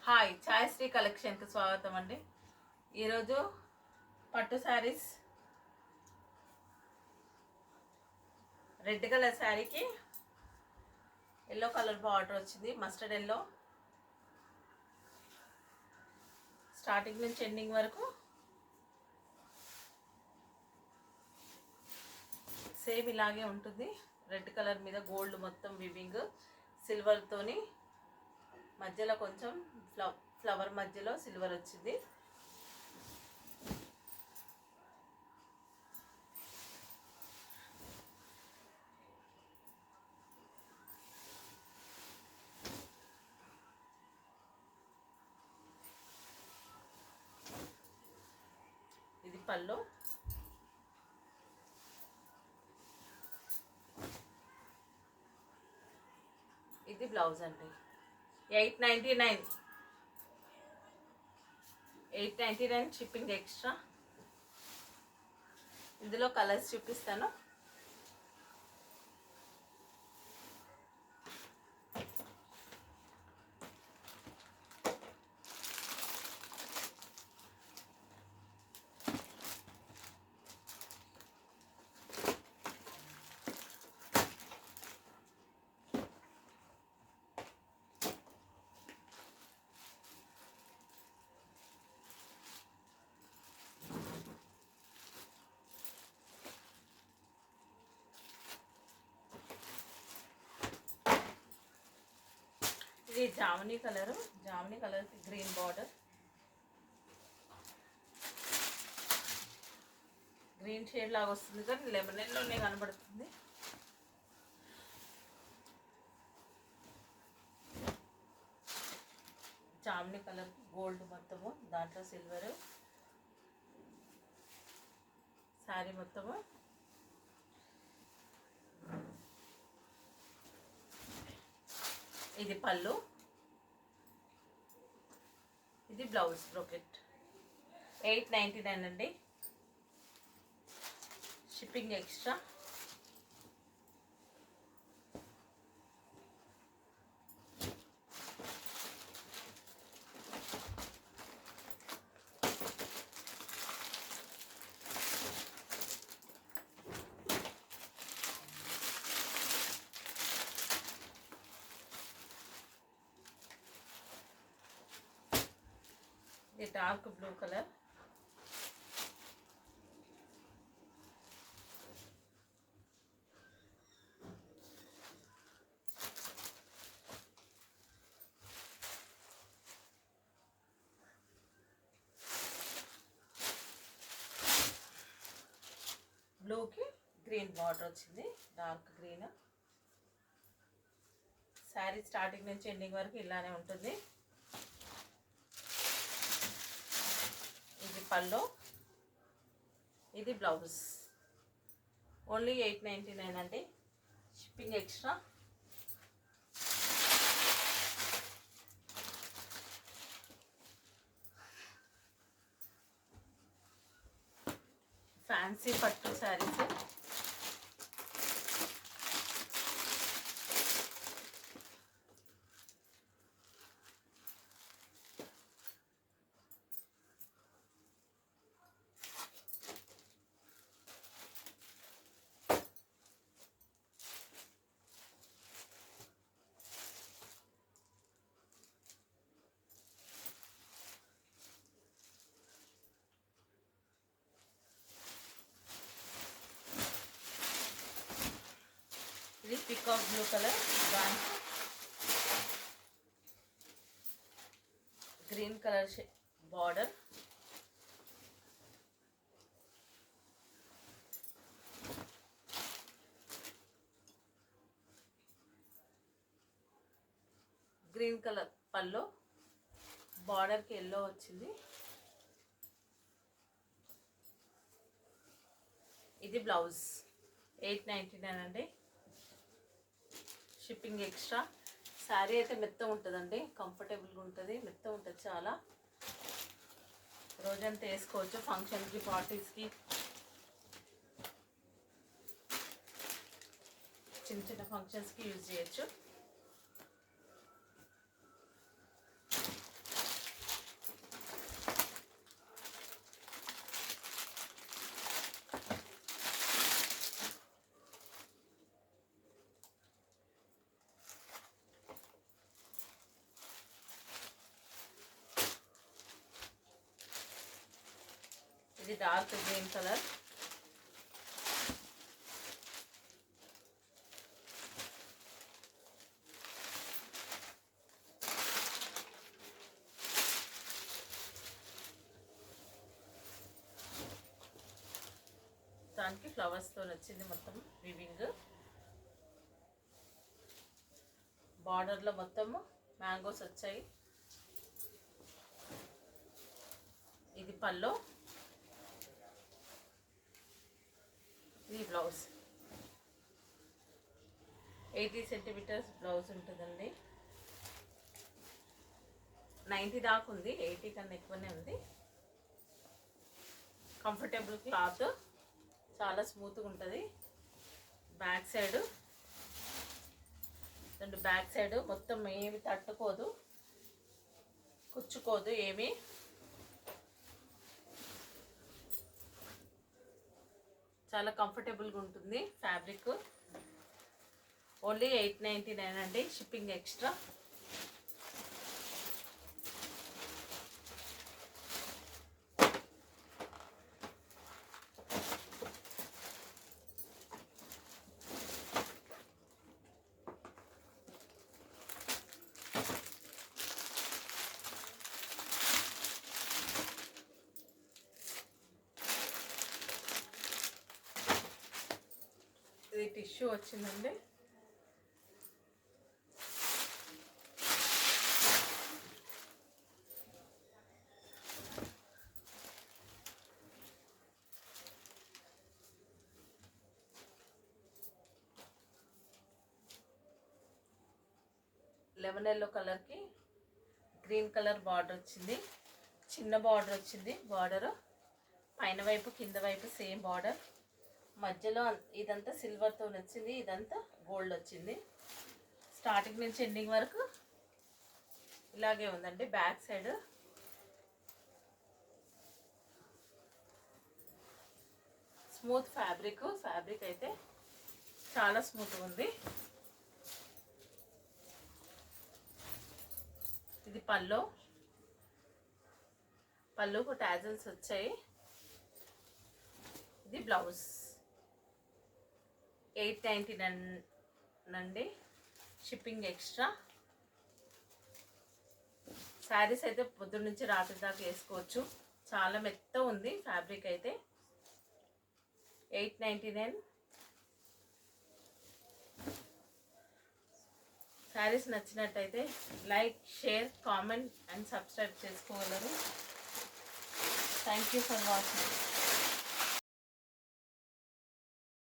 Hi ఛాయశ్రీ కలెక్షన్కి స్వాగతం అండి. ఈరోజు పట్టు శారీస్, రెడ్ కలర్ శారీకి ఎల్లో కలర్ బార్డర్ వచ్చింది. మస్టర్డ్ ఎల్లో స్టార్టింగ్ నుంచి ఎండింగ్ వరకు సేమ్ ఇలాగే ఉంటుంది. రెడ్ కలర్ మీద గోల్డ్ మొత్తం వివింగ్, సిల్వర్తోని మధ్యలో కొంచెం ఫ్లవర్ మధ్యలో సిల్వర్ వచ్చింది. ఇది పళ్ళు, ఇది బ్లౌజ్ అండి. 899 షిప్పింగ్ ఎక్స్ట్రా. ఇందులో కలర్స్ చూపిస్తాను. ఇది జామునీ కలర్కి గ్రీన్ బార్డర్, గ్రీన్ షేడ్ లాగా వస్తుంది కానీ లెమన్ ఎల్లోనే కనబడుతుంది. జామునీ కలర్ గోల్డ్ మొత్తము, దాంట్లో సిల్వర్, శారీ మొత్తము. ఇది పళ్ళు, ఇది బ్లౌజ్ బ్రోకెట్. 899 అండి, షిప్పింగ్ ఎక్స్ట్రా. ఇది డార్క్ బ్లూ కలర్, బ్లూకి గ్రీన్ బార్డర్ వచ్చింది, డార్క్ గ్రీన్. శారీ స్టార్టింగ్ నుంచి ఎండింగ్ వరకు ఇలానే ఉంటుంది. ఇది పళ్ళు, ఇది బ్లౌజ్. ఓన్లీ 899 అండి, షిప్పింగ్ ఎక్స్ట్రా. ఫ్యాన్సీ పట్టు శారీస్, ఇది peacock blue colour, green colour border, green colour పళ్ళు, బార్డర్కి ఎల్లో వచ్చింది. ఇది బ్లౌజ్. 899 అండి, షిప్పింగ్ ఎక్స్ట్రా. శారీ అయితే మెత్త ఉంటుందండి, కంఫర్టబుల్గా ఉంటుంది, మెత్త ఉంటుంది చాలా. రోజంతా వేసుకోవచ్చు, ఫంక్షన్కి, పార్టీస్కి, చిన్న చిన్న ఫంక్షన్స్కి యూజ్ చేయొచ్చు. ఇది డార్క్ గ్రీన్ కలర్. దానికి ఫ్లవర్స్తో వచ్చింది మొత్తం వివింగ్. బార్డర్లో మొత్తము మ్యాంగోస్ వచ్చాయి. ఇది పల్లో, ఇది బ్లౌజ్. 80 సెంటీమీటర్స్ బ్లౌజ్ ఉంటుందండి. 90 దాకా ఉంది, 80 కన్నా ఎక్కువనే ఉంది. కంఫర్టబుల్ క్లాత్, చాలా స్మూత్గా ఉంటుంది. బ్యాక్ సైడ్ రెండు, బ్యాక్ సైడ్ మొత్తం ఏమి తట్టుకోదు, కుచ్చుకోదు ఏమి. చాలా కంఫర్టబుల్గా ఉంటుంది ఫ్యాబ్రిక్. ఓన్లీ 899 అండి, షిప్పింగ్ ఎక్స్ట్రా. ఇది టిష్యూ వచ్చిందండి. లెమన్ ఎల్లో కలర్కి గ్రీన్ కలర్ బార్డర్ వచ్చింది. చిన్న బార్డర్ వచ్చింది. బార్డర్ పైన వైపు కింద వైపు సేమ్ బార్డర్. మధ్యలో ఇదంతా సిల్వర్తో వచ్చింది, ఇదంతా గోల్డ్ వచ్చింది. స్టార్టింగ్ నుంచి ఎండింగ్ వరకు ఇలాగే ఉందండి. బ్యాక్ సైడ్ స్మూత్ ఫ్యాబ్రిక్ అయితే చాలా స్మూత్గా ఉంది. ఇది పళ్ళుకు టాజల్స్ వచ్చాయి. ఇది బ్లౌజ్. 899 అండి, షిప్పింగ్ ఎక్స్ట్రా. శారీస్ అయితే పొద్దున్న నుంచి రాత్రి దాకా వేసుకోవచ్చు. చాలా మెత్త ఉంది ఫ్యాబ్రిక్ అయితే. 899. శారీస్ నచ్చినట్టయితే like, share, comment and subscribe చేసుకోగలరు. Thank you for watching.